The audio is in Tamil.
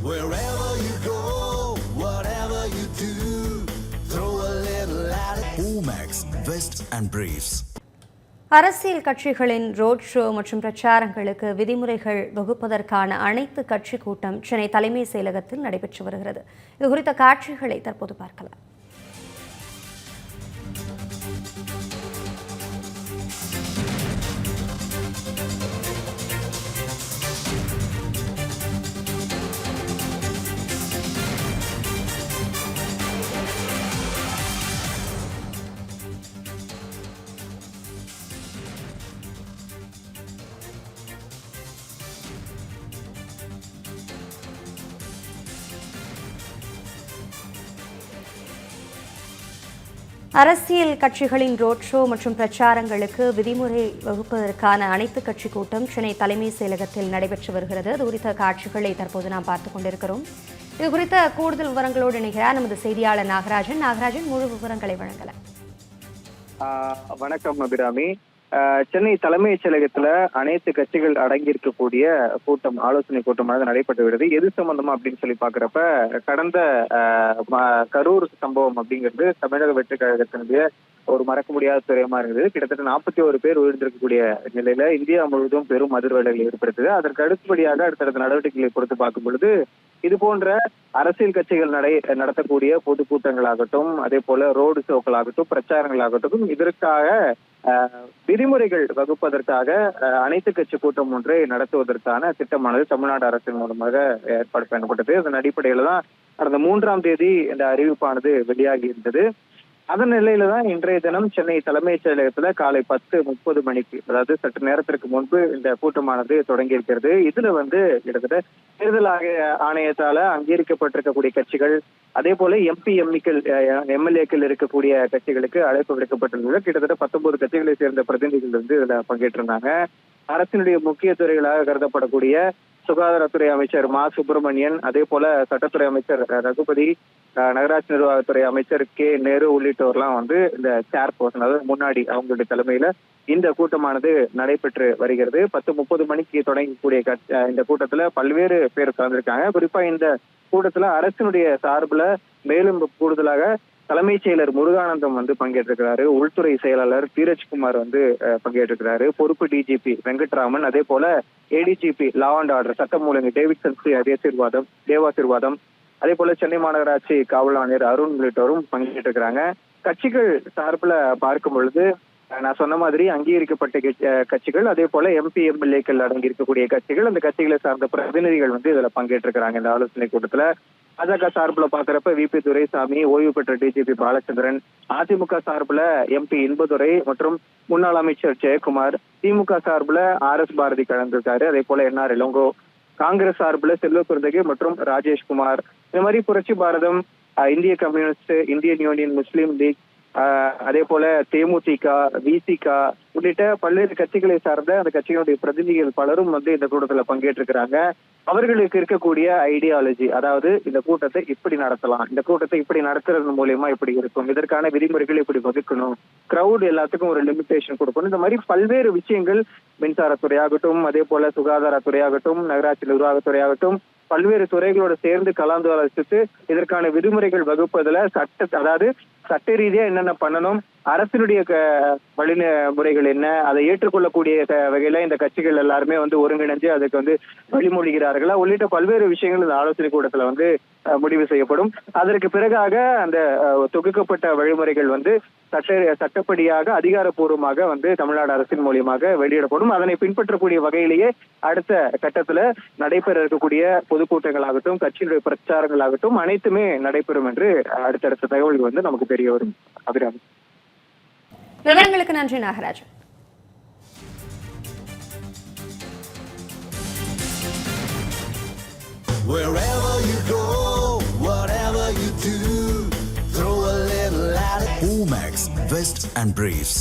Wherever you go, whatever you do, throw a little at it. Omax, Vest and Briefs. அரசியல் கட்சிகளின் ரோட் ஷோ மற்றும் பிரச்சாரங்களுக்கு விதிமுறைகள் வகுப்பதற்கான அனைத்து கட்சி கூட்டம் சென்னை தலைமை செயலகத்தில் நடைபெற்று வருகிறது. இது குறித்த காட்சிகளை தற்போது பார்க்கலாம். அரசியல் கட்சிகளின் ரோட் ஷோ மற்றும் பிரச்சாரங்களுக்கு விதிமுறை வகுப்பதற்கான அனைத்து கட்சி கூட்டம் சென்னை தலைமை செயலகத்தில் நடைபெற்று வருகிறது. அது குறித்த காட்சிகளை தற்போது நாம் பார்த்துக் கொண்டிருக்கிறோம். இது குறித்த கூடுதல் விவரங்களோடு இணைகிறார் நமது செய்தியாளர் நாகராஜன். நாகராஜன், முழு விவரங்களை வழங்கலாம். வணக்கம் அபிராமி. சென்னை தலைமைச் செயலகத்துல அனைத்து கட்சிகள் அடங்கியிருக்கக்கூடிய கூட்டம், ஆலோசனை கூட்டமானது நடைபெற்று வருது. எது சம்பந்தமா அப்படின்னு சொல்லி பாக்குறப்ப, கடந்த கரூர் சம்பவம் அப்படிங்கிறது தமிழக வெற்றி கழகத்தினுடைய ஒரு மறக்க முடியாத துறையமா இருந்தது. கிட்டத்தட்ட 41 பேர் உயிரிழந்திருக்கக்கூடிய நிலையில இந்தியா முழுவதும் பெரும் அதிர்வலைகள் ஏற்படுத்துது. அதற்கு அடுத்தபடியாக அடுத்தடுத்த நடவடிக்கைகளை பொறுத்து பார்க்கும் பொழுது, இது போன்ற அரசியல் கட்சிகள் நடத்தக்கூடிய பொதுக்கூட்டங்களாகட்டும், அதே போல ரோடு ஷோக்களாகட்டும், பிரச்சாரங்களாகட்டும், இதற்காக விதிமுறைகள் வகுப்பதற்காக அனைத்து கட்சி கூட்டம் ஒன்றை நடத்துவதற்கான திட்டமானது தமிழ்நாடு அரசின் மூலமாக ஏற்பாடு பண்ணப்பட்டது. அதன் அடிப்படையில தான் கடந்த 3ஆம் தேதி இந்த அறிவிப்பானது வெளியாகி இருந்தது. அதன் நிலையில தான் இன்றைய தினம் சென்னை தலைமைச் செயலகத்துல காலை 10:30 மணிக்கு, அதாவது சற்று நேரத்திற்கு முன்பு இந்த கூட்டமானது தொடங்கி இருக்கிறது. இதுல கிட்டத்தட்ட தேர்தல் ஆணையத்தால அங்கீகரிக்கப்பட்டிருக்கக்கூடிய கட்சிகள், அதே போல எம்எல்ஏக்கள் இருக்கக்கூடிய கட்சிகளுக்கு அழைப்பு விடுக்கப்பட்டுள்ளது. கிட்டத்தட்ட 19 கட்சிகளை சேர்ந்த பிரதிநிதிகள் இதுல பங்கேற்றிருந்தாங்க. அரசினுடைய முக்கிய துறைகளாக கருதப்படக்கூடிய சுகாதாரத்துறை அமைச்சர் மா சுப்பிரமணியன், அதே போல சட்டத்துறை அமைச்சர் ரகுபதி, நகராட்சி நிர்வாகத்துறை அமைச்சர் கே நேரு உள்ளிட்டோர்லாம் இந்த சேர் பர்சன், அதாவது முன்னாடி அவங்களுடைய தலைமையில இந்த கூட்டமானது நடைபெற்று வருகிறது. 10:30 மணிக்கு தொடங்கக்கூடிய இந்த கூட்டத்துல பல்வேறு பேர் கலந்திருக்காங்க. குறிப்பா இந்த கூட்டத்துல அரசினுடைய சார்புல மேலும் கூடுதலாக தலைமைச் செயலர் முருகானந்தம் பங்கேற்றிருக்கிறாரு. உள்துறை செயலாளர் தீரஜ்குமார் பங்கேற்றிருக்கிறாரு. பொறுப்பு டிஜிபி வெங்கட்ராமன், அதே போல ஏடிஜிபி லா அண்ட் ஆர்டர் சட்டம் ஒழுங்கு டேவிட்சன் தேவாசிர்வாதம், அதே போல சென்னை மாநகராட்சி காவல் ஆணையர் அருண் உள்ளிட்டோரும் பங்கேற்றிருக்கிறாங்க. கட்சிகள் சார்பில் பார்க்கும் பொழுது நான் சொன்ன மாதிரி அங்கீகரிக்கப்பட்ட கட்சிகள், அதே போல எம்எல்ஏக்கள் அடங்கி இருக்கக்கூடிய கட்சிகள், அந்த கட்சிகளை சார்ந்த பிரதிநிதிகள் இதுல பங்கேற்றிருக்கிறாங்க இந்த ஆலோசனை கூட்டத்துல. பாஜக சார்பில் பாக்குறப்ப விபி துரைசாமி, ஓய்வு பெற்ற டிஜிபி பாலச்சந்திரன், அதிமுக சார்பில் எம்பி இன்பதுரை மற்றும் முன்னாள் அமைச்சர் ஜெயக்குமார், திமுக சார்பில் RS பாரதி கலந்திருக்காரு, அதே போல NR இளங்கோ, காங்கிரஸ் சார்பில் செல்வ பெருந்தகை மற்றும் ராஜேஷ்குமார், இந்த மாதிரி புரட்சி பாரதம், இந்திய கம்யூனிஸ்ட், இந்தியன் யூனியன் முஸ்லீம் லீக், அதே போல தேமுதிக, விசிக உள்ளிட்ட பல்வேறு கட்சிகளை சார்ந்த அந்த கட்சிகளுடைய பிரதிநிதிகள் பலரும் இந்த கூட்டத்துல பங்கேற்றிருக்கிறாங்க. அவர்களுக்கு இருக்கக்கூடிய ஐடியாலஜி, அதாவது இந்த கூட்டத்தை இப்படி நடத்தலாம், இந்த கூட்டத்தை இப்படி நடத்துறது மூலியமா இப்படி இருக்கும், இதற்கான விதிமுறைகள் இப்படி வகுக்கணும், கிரௌட் எல்லாத்துக்கும் ஒரு லிமிடேஷன் கொடுக்கணும், இந்த மாதிரி பல்வேறு விஷயங்கள், மின்சாரத்துறையாகட்டும், அதே போல சுகாதாரத்துறையாகட்டும், நகராட்சி நிர்வாகத்துறையாகட்டும், பல்வேறு துறைகளோடு சேர்ந்து கலந்து ஆலோசித்து இதற்கான விதிமுறைகள் வகுப்பதுல அதாவது சட்ட ரீதியா என்னென்ன பண்ணணும், அரசினுடைய வழிமுறைகள் என்ன, அதை ஏற்றுக்கொள்ளக்கூடிய வகையில இந்த கட்சிகள் எல்லாருமே ஒருங்கிணைஞ்சு அதுக்கு வழிமொழிகிறார்களா உள்ளிட்ட பல்வேறு விஷயங்கள் இந்த ஆலோசனை கூட்டத்துல முடிவு செய்யப்படும். அதற்கு பிறகாக அந்த தொகுக்கப்பட்ட வழிமுறைகள் சட்டப்படியாக அதிகாரப்பூர்வமாக தமிழ்நாடு அரசின் மூலியமாக வெளியிடப்படும். அதனை பின்பற்றக்கூடிய வகையிலேயே அடுத்த கட்டத்துல நடைபெற இருக்கக்கூடிய பொதுக்கூட்டங்களாகட்டும், கட்சியினுடைய பிரச்சாரங்களாகட்டும் அனைத்துமே நடைபெறும் என்று அடுத்தடுத்த தகவல்கள் நமக்கு தெரிய வரும். அபிராமி, விவரங்களுக்கு நன்றி Nagarajan. Wherever you go, whatever you do, throw a little at it. Omax, Vest and Briefs.